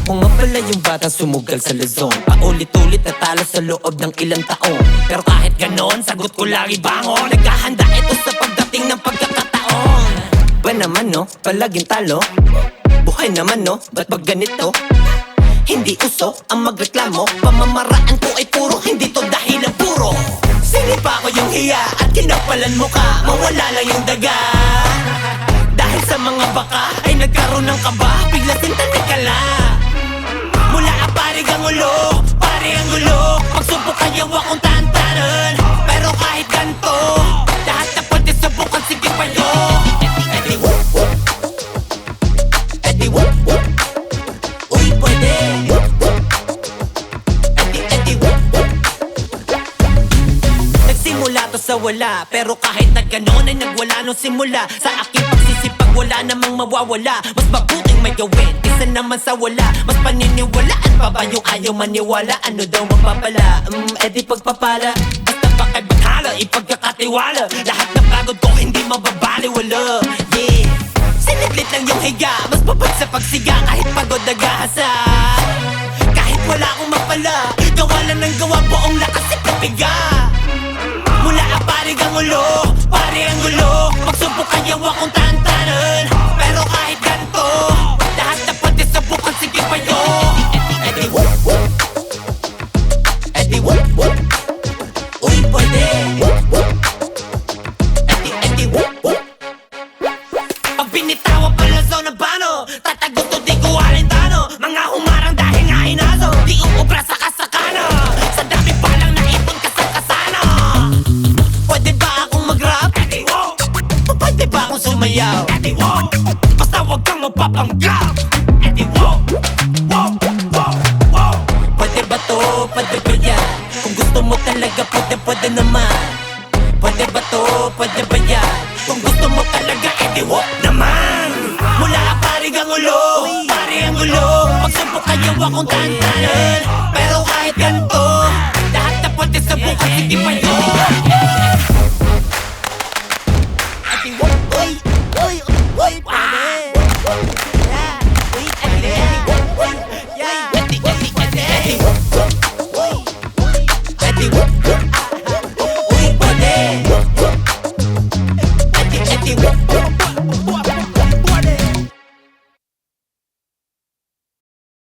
Ako nga pala yung batang sumugal sa Luzon, paulit-ulit natalo sa loob ng ilang taon. Pero kahit ganon, sagot ko lagi bangon. Naghahanda ito sa pagdating ng pagkakataon. Ba naman no, palaging talo. Buhay naman no, ba't pag ganito? Hindi uso ang magreklamo. Pamamaraan ko ay puro, hindi to dahil ang puro. Sinipa ko yung hiya at kinapalan mo ka. Mawala lang yung daga. Dahil sa mga baka ay nagkaroon ng kaba. Bigla sintanik ka lang. Mula aparig ang ulo, pari ang gulo. Pagsubok kayo akong tantanan. Pero kahit ganto, lahat na pwede subukan, sige payo. Edi whoop whoop, edi whoop whoop. Uy pwede, edi whoop whoop. Nagsimula to sa wala, pero kahit na ganon ay nagwala nung simula. Sa aking pagsisipag wala namang mawawala. Mas mabuting may gawin, isa naman sa wala. Mas paniniwalaan pa ba yung ayaw maniwala? Ano daw mapapala? Edi pagpapala. Basta pa kay bathala, ipagkakatiwala. Lahat ng pagod ko hindi mababaliwala. Yeah, siniglit lang yung higa, mas babag sa pagsiga. Kahit pagod nagahasa, kahit wala akong mapala, gawa lang ng gawa, buong lakas itapiga. Mula aparig ang ulo, pari ang gulo. Magsubok kayo akong tantanan. Pero kahit ganto, lahat na pwede subukan, sige payo. Edi whoop whoop, edi whoop whoop. Uy pwede, whoop whoop, edi whoop whoop. Pag binitawan pala sa nabano, tatagot o di ko alintano. Mga humarang dahil nga inaso, di uubra sa kasakana. Sa dami palang naipon ka sa kasana. Pwede ba akong mag-rap? Edi whoop. Pwede ba akong sumayaw? Edi whoop. Basta wag kang mapapanggap. Edi whoop, whoop, whoop, whoop. Pwede ba to? Pwede ba yan? Kung gusto mo talaga, pwede naman. Pwede ba to? Pwede ba yan? Kung gusto mo talaga, edi whoop naman. Mula aparig ang ulo, pari ang gulo. Pagsubok kayo akong tantanan. Pero kahit ganto, lahat na pwede subukan, sige pa yun. Edi whoop, oy, oy, oy,